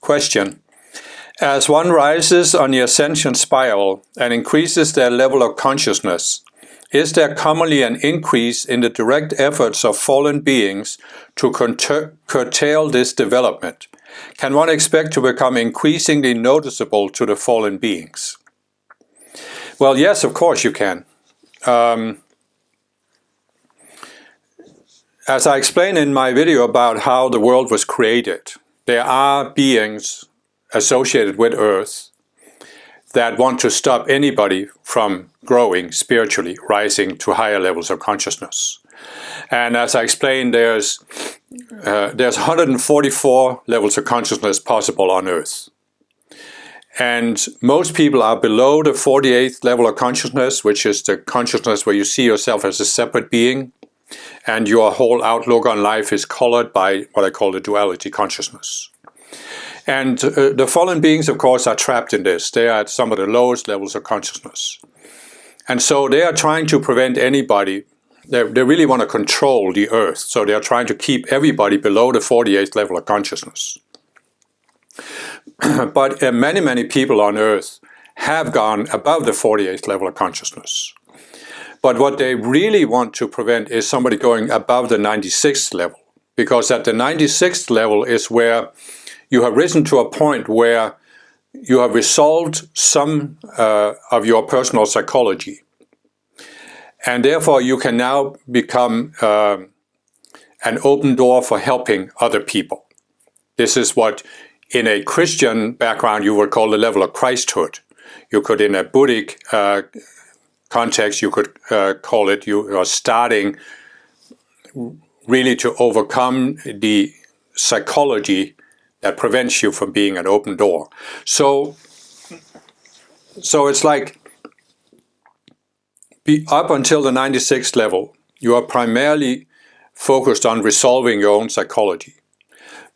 Question. As one rises on the ascension spiral and increases their level of consciousness, is there commonly an increase in the direct efforts of fallen beings to curtail this development? Can one expect to become increasingly noticeable to the fallen beings? Well, yes, of course you can. As I explained in my video about how the world was created, there are beings associated with Earth that want to stop anybody from growing spiritually, rising to higher levels of consciousness. And as I explained, there's 144 levels of consciousness possible on Earth. And most people are below the 48th level of consciousness, which is the consciousness where you see yourself as a separate being, and your whole outlook on life is colored by what I call the duality consciousness. And the fallen beings, of course, are trapped in this. They are at some of the lowest levels of consciousness. And so they are trying to prevent anybody. They really want to control the Earth. So they are trying to keep everybody below the 48th level of consciousness. But many, many people on Earth have gone above the 48th level of consciousness. But what they really want to prevent is somebody going above the 96th level. Because at the 96th level is where you have risen to a point where you have resolved some of your personal psychology. And therefore you can now become an open door for helping other people. This is what in a Christian background you would call the level of Christhood. You could, in a Buddhic context, you could call it you are starting really to overcome the psychology that prevents you from being an open door. So it's like up until the 96th level, you are primarily focused on resolving your own psychology.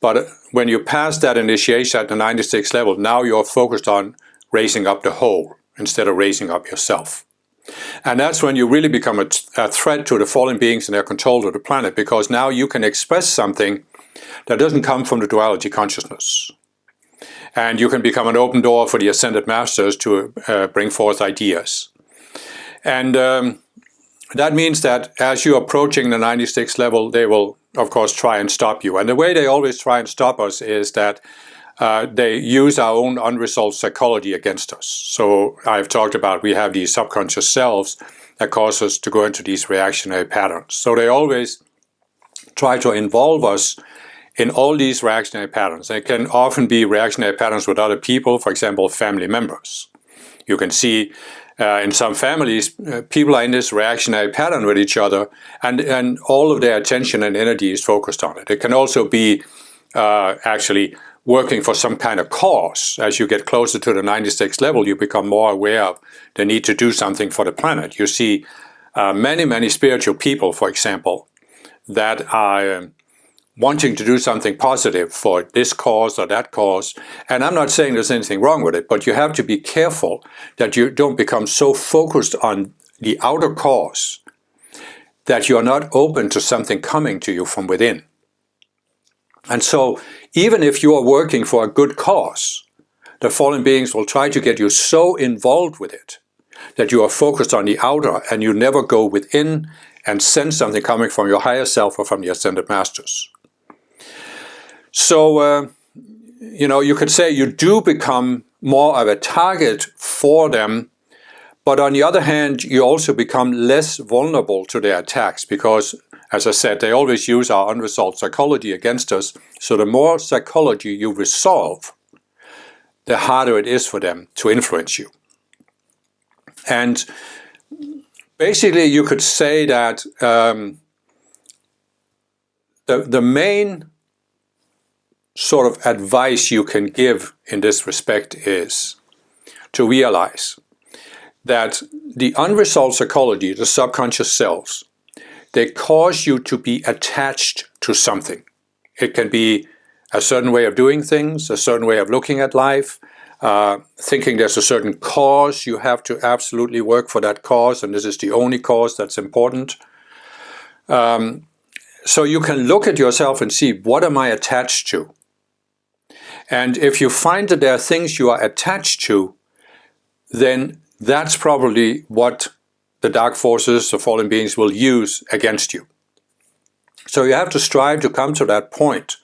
But when you pass that initiation at the 96th level, now you're focused on raising up the whole instead of raising up yourself. And that's when you really become a threat to the fallen beings and their control of the planet, because now you can express something that doesn't come from the duality consciousness. And you can become an open door for the ascended masters to bring forth ideas. And that means that as you're approaching the 96th level, they will, of course, try and stop you. And the way they always try and stop us is that they use our own unresolved psychology against us. So I've talked about we have these subconscious selves that cause us to go into these reactionary patterns. So they always try to involve us in all these reactionary patterns. They can often be reactionary patterns with other people, for example, family members. You can see in some families, people are in this reactionary pattern with each other, and all of their attention and energy is focused on it. It can also be actually working for some kind of cause. As you get closer to the 96th level, you become more aware of the need to do something for the planet. You see many, many spiritual people, for example, that are wanting to do something positive for this cause or that cause. And I'm not saying there's anything wrong with it, but you have to be careful that you don't become so focused on the outer cause that you're not open to something coming to you from within. And so even if you are working for a good cause, the fallen beings will try to get you so involved with it that you are focused on the outer and you never go within and sense something coming from your higher self or from the ascended masters. So, you could say you do become more of a target for them, but on the other hand, you also become less vulnerable to their attacks because, as I said, they always use our unresolved psychology against us. So the more psychology you resolve, the harder it is for them to influence you. And basically, you could say that the main sort of advice you can give in this respect is to realize that the unresolved psychology, the subconscious selves, they cause you to be attached to something. It can be a certain way of doing things, a certain way of looking at life, thinking there's a certain cause, you have to absolutely work for that cause, and this is the only cause that's important. So you can look at yourself and see, what am I attached to? And if you find that there are things you are attached to, then that's probably what the dark forces, the fallen beings, will use against you. So you have to strive to come to that point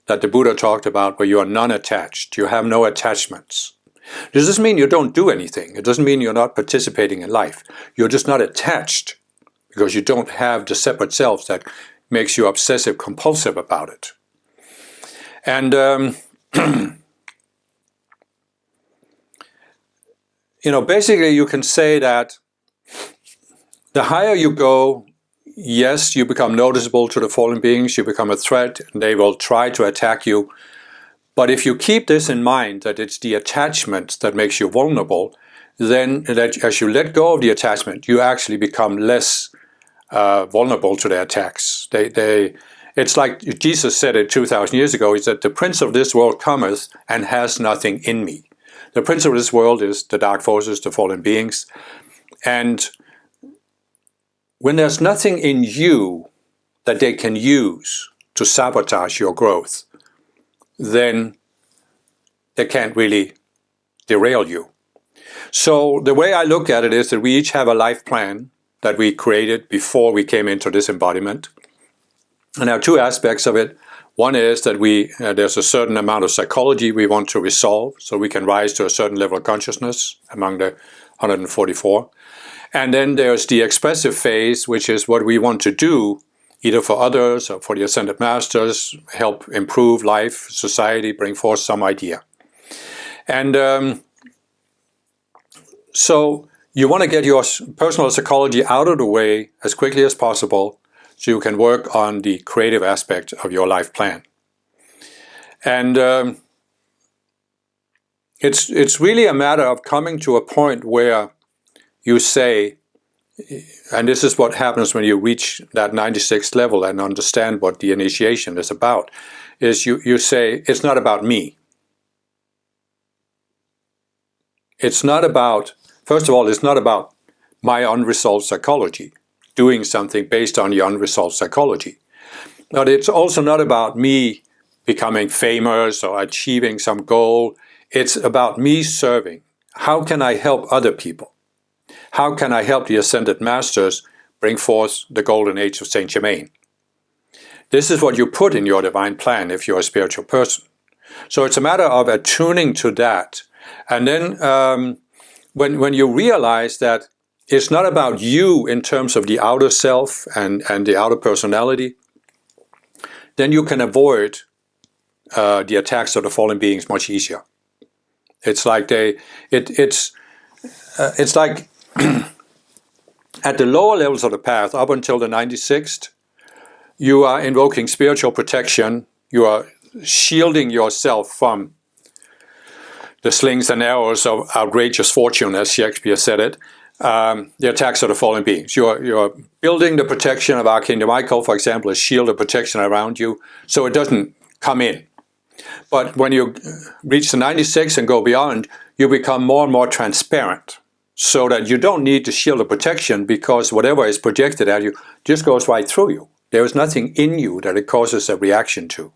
that the Buddha talked about, where you are non-attached, you have no attachments. This doesn't mean you don't do anything. It doesn't mean you're not participating in life. You're just not attached because you don't have the separate self that makes you obsessive compulsive about it. And basically you can say that the higher you go, yes, you become noticeable to the fallen beings, you become a threat, and they will try to attack you. But if you keep this in mind, that it's the attachment that makes you vulnerable, then that as you let go of the attachment, you actually become less vulnerable to their attacks. It's like Jesus said it 2,000 years ago. He said, "The prince of this world cometh and has nothing in me." The prince of this world is the dark forces, the fallen beings. And when there's nothing in you that they can use to sabotage your growth, then they can't really derail you. So the way I look at it is that we each have a life plan that we created before we came into this embodiment. And there are two aspects of it. One is that there's a certain amount of psychology we want to resolve, so we can rise to a certain level of consciousness among the 144. And then there's the expressive phase, which is what we want to do, either for others or for the Ascended Masters, help improve life, society, bring forth some idea. And so you want to get your personal psychology out of the way as quickly as possible, so you can work on the creative aspect of your life plan. And it's really a matter of coming to a point where you say, and this is what happens when you reach that 96th level and understand what the initiation is about, is you say, it's not about me. It's not about, first of all, it's not about my unresolved psychology, doing something based on the unresolved psychology. But it's also not about me becoming famous or achieving some goal. It's about me serving. How can I help other people? How can I help the Ascended Masters bring forth the golden age of Saint Germain? This is what you put in your divine plan if you're a spiritual person. So it's a matter of attuning to that. And then when you realize that it's not about you in terms of the outer self and the outer personality, then you can avoid the attacks of the fallen beings much easier. It's like it's like at the lower levels of the path, up until the 96th, you are invoking spiritual protection. You are shielding yourself from the slings and arrows of outrageous fortune, as Shakespeare said it, the attacks of the fallen beings. You're building the protection of Archangel Michael, for example, a shield of protection around you, so it doesn't come in. But when you reach the 96 and go beyond, you become more and more transparent, so that you don't need the shield of protection, because whatever is projected at you just goes right through you. There is nothing in you that it causes a reaction to.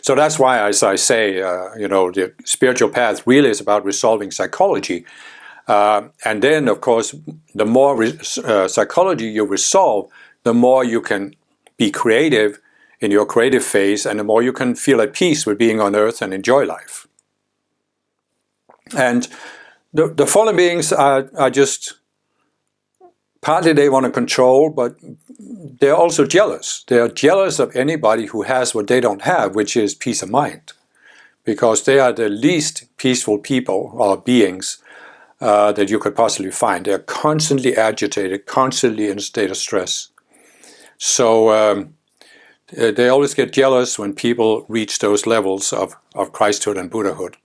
So that's why, as I say, the spiritual path really is about resolving psychology. And then, of course, the more psychology you resolve, the more you can be creative in your creative phase, and the more you can feel at peace with being on earth and enjoy life. And the fallen beings are just, partly they want to control, but they're also jealous. They are jealous of anybody who has what they don't have, which is peace of mind. Because they are the least peaceful people or beings that you could possibly find. They're constantly agitated, constantly in a state of stress. So they always get jealous when people reach those levels of Christhood and Buddhahood.